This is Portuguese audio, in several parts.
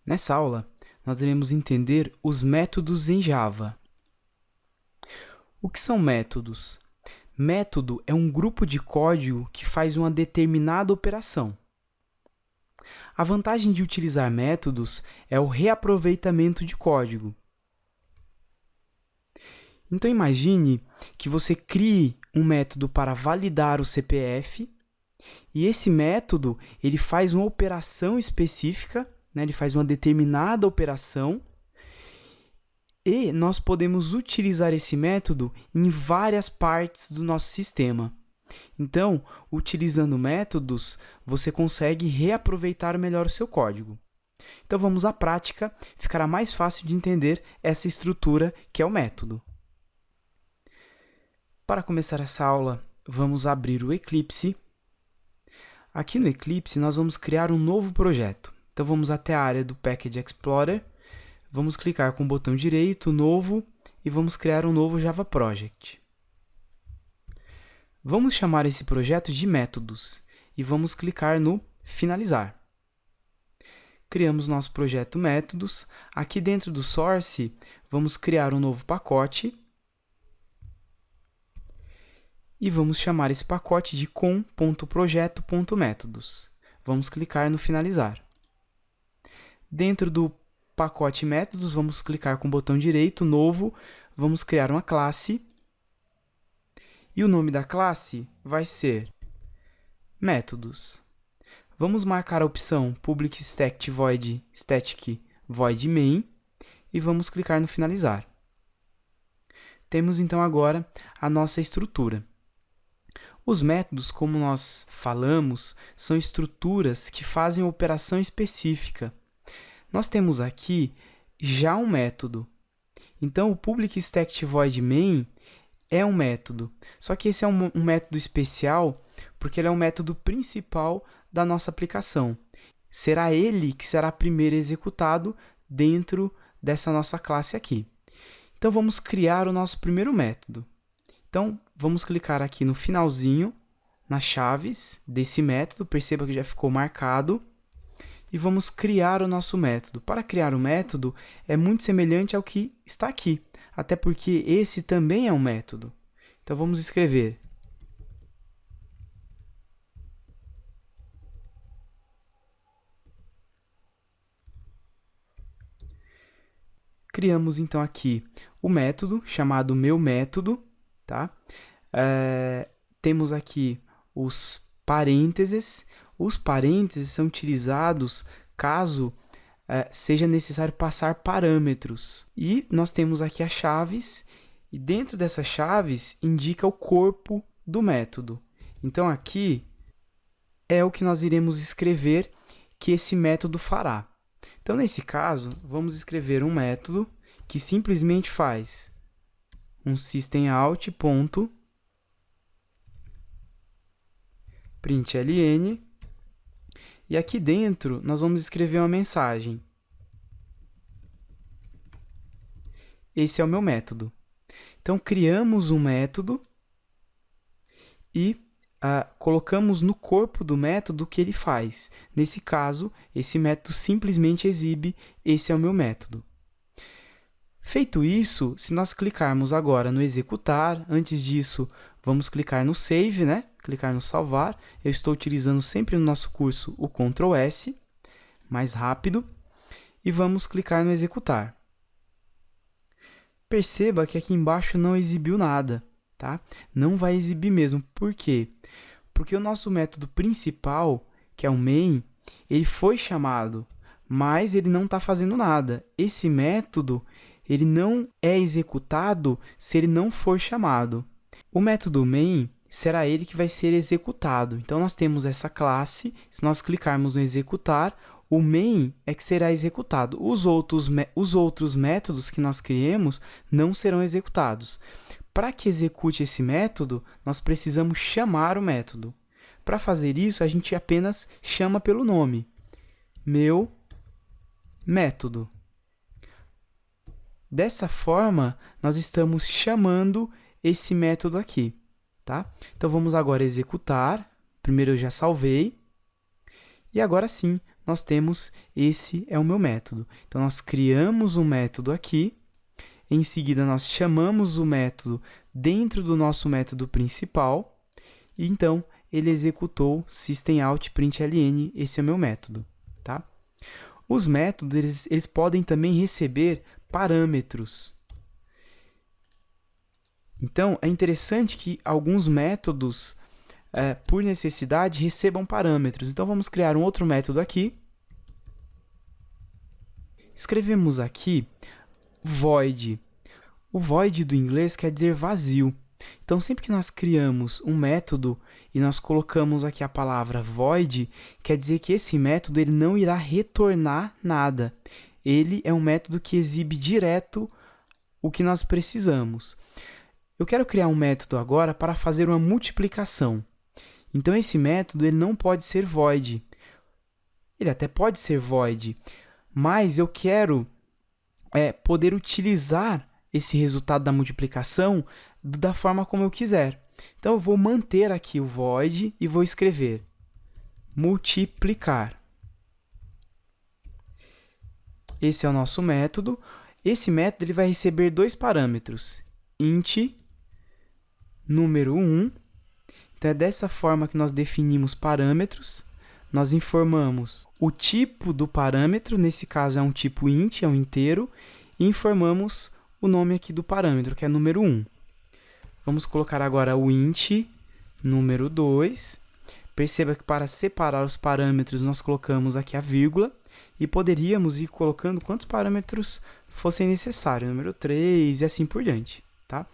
Nessa aula, nós iremos entender os métodos em Java. O que são métodos? Método é um grupo de código que faz uma determinada operação. A vantagem de utilizar métodos é o reaproveitamento de código. Então, imagine que você crie um método para validar o CPF e esse método ele faz uma operação específica, né? Ele faz uma determinada operação e nós podemos utilizar esse método em várias partes do nosso sistema. Então, utilizando métodos, você consegue reaproveitar melhor o seu código. Então, vamos à prática, ficará mais fácil de entender essa estrutura que é o método. Para começar essa aula, vamos abrir o Eclipse. Aqui no Eclipse, nós vamos criar um novo projeto. Então, vamos até a área do Package Explorer, vamos clicar com o botão direito, Novo, e vamos criar um novo Java Project. Vamos chamar esse projeto de métodos e vamos clicar no Finalizar. Criamos nosso projeto métodos. Aqui dentro do Source, vamos criar um novo pacote e vamos chamar esse pacote de com.projeto.métodos. Vamos clicar no Finalizar. Dentro do pacote métodos, vamos clicar com o botão direito, Novo, vamos criar uma classe. E o nome da classe vai ser métodos. Vamos marcar a opção Public Static Void Main e vamos clicar no Finalizar. Temos então agora a nossa estrutura. Os métodos, como nós falamos, são estruturas que fazem uma operação específica. Nós temos aqui já um método. Então, o Public Static Void Main é um método. Só que esse é um método especial porque ele é um método principal da nossa aplicação. Será ele que será primeiro executado dentro dessa nossa classe aqui. Então, vamos criar o nosso primeiro método. Então, vamos clicar aqui no finalzinho, nas chaves desse método. Perceba que já ficou marcado. E vamos criar o nosso método. Para criar o método, é muito semelhante ao que está aqui, até porque esse também é um método. Então, vamos escrever criamos, então, aqui o método, chamado MeuMétodo. Tá? Temos aqui os parênteses. Os parênteses são utilizados caso seja necessário passar parâmetros. E nós temos aqui as chaves, e dentro dessas chaves indica o corpo do método. Então, aqui é o que nós iremos escrever que esse método fará. Então, nesse caso, vamos escrever um método que simplesmente faz um systemout.println. E aqui dentro, nós vamos escrever uma mensagem. Esse é o meu método. Então, criamos um método e colocamos no corpo do método o que ele faz. Nesse caso, esse método simplesmente exibe, esse é o meu método. Feito isso, se nós clicarmos agora no executar, antes disso, vamos clicar no save, né? Clicar no salvar. Eu estou utilizando sempre no nosso curso o Ctrl S, mais rápido, e vamos clicar no executar. Perceba que aqui embaixo não exibiu nada, tá? Não vai exibir mesmo. Por quê? Porque o nosso método principal, que é o main, ele foi chamado, mas ele não está fazendo nada. Esse método ele não é executado se ele não for chamado. O método main será ele que vai ser executado. Então, nós temos essa classe, se nós clicarmos no executar, o main é que será executado. Os outros métodos que nós criemos não serão executados. Para que execute esse método, nós precisamos chamar o método. Para fazer isso, a gente apenas chama pelo nome. Meu método. Dessa forma, nós estamos chamando esse método aqui. Tá? Então, vamos agora executar. Primeiro eu já salvei. E agora sim, nós temos esse é o meu método. Então, nós criamos um método aqui, em seguida nós chamamos o método dentro do nosso método principal, e então ele executou systemout.println, esse é o meu método, tá? Os métodos, eles podem também receber parâmetros. Então, é interessante que alguns métodos, por necessidade, recebam parâmetros. Então, vamos criar um outro método aqui. Escrevemos aqui void. O void do inglês quer dizer vazio. Então, sempre que nós criamos um método e nós colocamos aqui a palavra void, quer dizer que esse método ele não irá retornar nada. Ele é um método que exibe direto o que nós precisamos. Eu quero criar um método agora para fazer uma multiplicação. Então, esse método ele não pode ser void. Ele até pode ser void, mas eu quero poder utilizar esse resultado da multiplicação da forma como eu quiser. Então, eu vou manter aqui o void e vou escrever multiplicar. Esse é o nosso método. Esse método ele vai receber dois parâmetros, int número 1. Então, é dessa forma que nós definimos parâmetros. Nós informamos o tipo do parâmetro, nesse caso é um tipo int, é um inteiro, e informamos o nome aqui do parâmetro, que é número 1. Vamos colocar agora o int número 2. Perceba que para separar os parâmetros, nós colocamos aqui a vírgula e poderíamos ir colocando quantos parâmetros fossem necessários, número 3 e assim por diante, tá?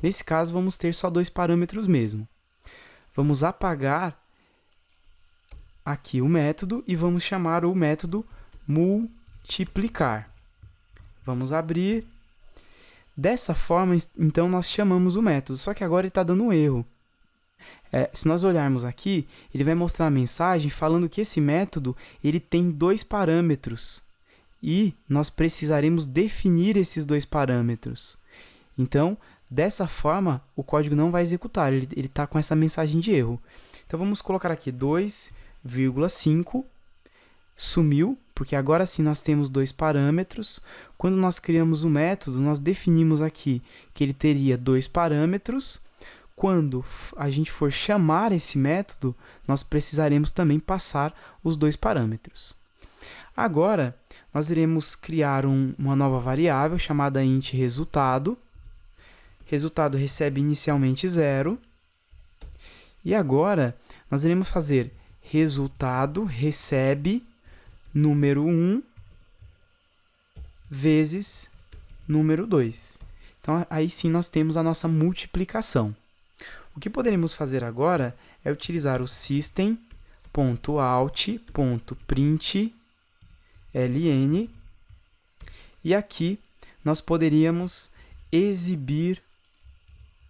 Nesse caso, vamos ter só dois parâmetros mesmo. Vamos apagar aqui o método e vamos chamar o método multiplicar. Vamos abrir. Dessa forma, então, nós chamamos o método, só que agora ele está dando um erro. Se nós olharmos aqui, ele vai mostrar a mensagem falando que esse método ele tem dois parâmetros e nós precisaremos definir esses dois parâmetros. Então, dessa forma, o código não vai executar, ele está com essa mensagem de erro. Então, vamos colocar aqui 2,5, sumiu, porque agora sim nós temos dois parâmetros. Quando nós criamos o método, nós definimos aqui que ele teria dois parâmetros. Quando a gente for chamar esse método, nós precisaremos também passar os dois parâmetros. Agora, nós iremos criar uma nova variável chamada int resultado. Resultado recebe inicialmente 0. E agora, nós iremos fazer resultado recebe número 1 vezes número 2. Então, aí sim nós temos a nossa multiplicação. O que poderemos fazer agora é utilizar o system.out.println e aqui nós poderíamos exibir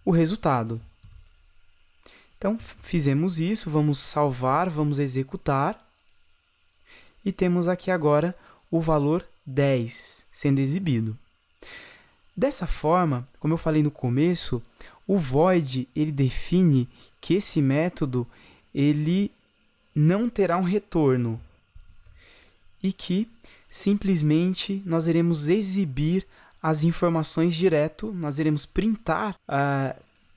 o resultado. Então, fizemos isso, vamos salvar, vamos executar e temos aqui agora o valor 10 sendo exibido. Dessa forma, como eu falei no começo, o void ele define que esse método ele não terá um retorno e que simplesmente nós iremos exibir as informações direto, nós iremos printar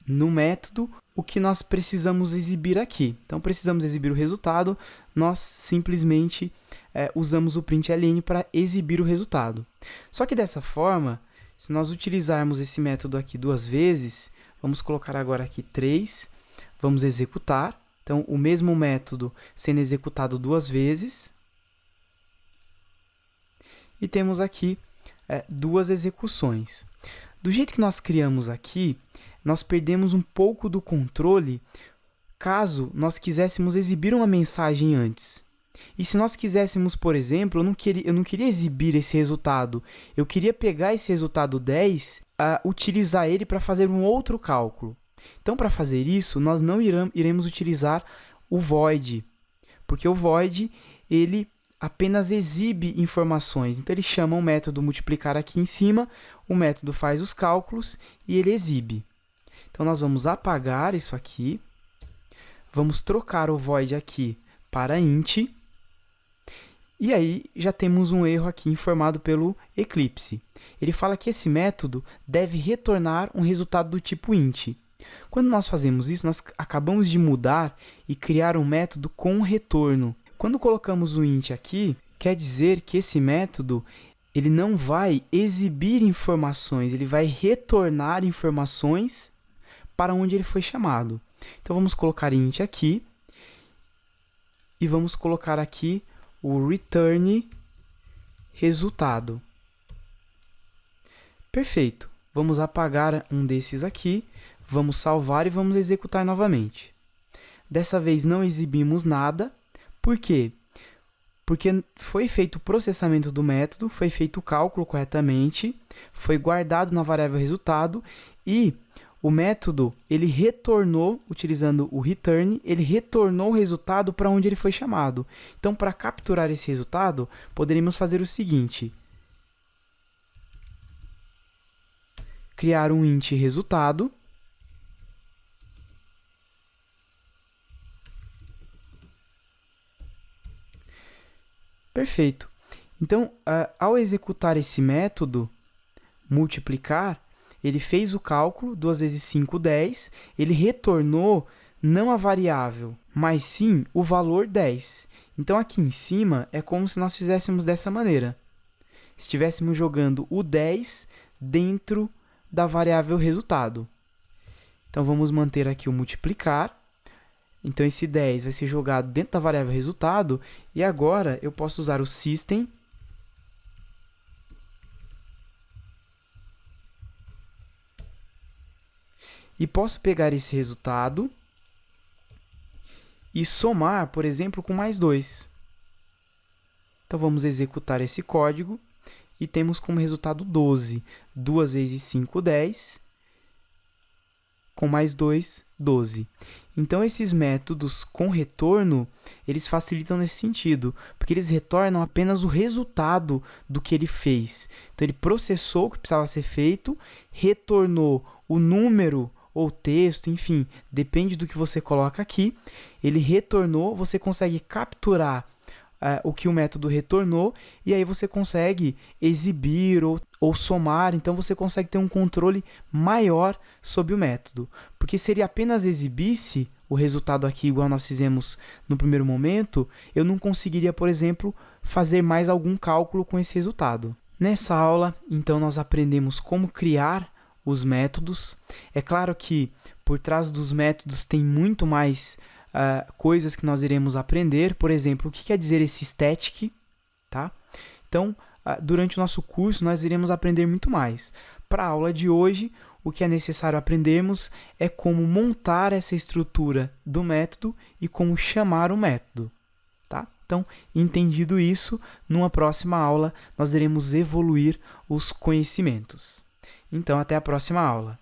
no método o que nós precisamos exibir aqui. Então, precisamos exibir o resultado, nós simplesmente usamos o println para exibir o resultado. Só que dessa forma, se nós utilizarmos esse método aqui duas vezes, vamos colocar agora aqui 3, vamos executar. Então, o mesmo método sendo executado duas vezes. E temos aqui duas execuções. Do jeito que nós criamos aqui, nós perdemos um pouco do controle caso nós quiséssemos exibir uma mensagem antes. E se nós quiséssemos, por exemplo, eu não queria exibir esse resultado, eu queria pegar esse resultado 10, utilizar ele para fazer um outro cálculo. Então, para fazer isso, nós não iremos utilizar o void, porque o void ele apenas exibe informações. Então, ele chama o método multiplicar aqui em cima, o método faz os cálculos e ele exibe. Então, nós vamos apagar isso aqui, vamos trocar o void aqui para int, E aí, já temos um erro aqui informado pelo Eclipse. Ele fala que esse método deve retornar um resultado do tipo int. Quando nós fazemos isso, nós acabamos de mudar e criar um método com retorno. Quando colocamos o int aqui, quer dizer que esse método ele não vai exibir informações, ele vai retornar informações para onde ele foi chamado. Então, vamos colocar int aqui e vamos colocar aqui o return resultado. Perfeito. Vamos apagar um desses aqui, vamos salvar e vamos executar novamente. Dessa vez não exibimos nada. Por quê? Porque foi feito o processamento do método, foi feito o cálculo corretamente, foi guardado na variável resultado e o método ele retornou, utilizando o return, ele retornou o resultado para onde ele foi chamado. Então, para capturar esse resultado, poderíamos fazer o seguinte: criar um int resultado. Perfeito. Então, ao executar esse método, multiplicar, ele fez o cálculo, 2 vezes 5, 10, ele retornou não a variável, mas sim o valor 10. Então, aqui em cima, é como se nós fizéssemos dessa maneira. Estivéssemos jogando o 10 dentro da variável resultado. Então, vamos manter aqui o multiplicar. Então, esse 10 vai ser jogado dentro da variável resultado. E agora, eu posso usar o system e posso pegar esse resultado e somar, por exemplo, com mais 2. Então, vamos executar esse código e temos como resultado 12. 2 vezes 5, 10. Com mais 2, 12. Então, esses métodos com retorno, eles facilitam nesse sentido, porque eles retornam apenas o resultado do que ele fez. Então, ele processou o que precisava ser feito, retornou o número ou texto, enfim, depende do que você coloca aqui. Ele retornou, você consegue capturar o que o método retornou, e aí você consegue exibir ou somar, então você consegue ter um controle maior sobre o método. Porque se ele apenas exibisse o resultado aqui, igual nós fizemos no primeiro momento, eu não conseguiria, por exemplo, fazer mais algum cálculo com esse resultado. Nessa aula, então, nós aprendemos como criar os métodos. É claro que por trás dos métodos tem muito mais coisas que nós iremos aprender. Por exemplo, o que quer dizer esse static, tá? Então, durante o nosso curso, nós iremos aprender muito mais. Para a aula de hoje, o que é necessário aprendermos é como montar essa estrutura do método e como chamar o método, tá? Então, entendido isso, numa próxima aula, nós iremos evoluir os conhecimentos. Então, até a próxima aula.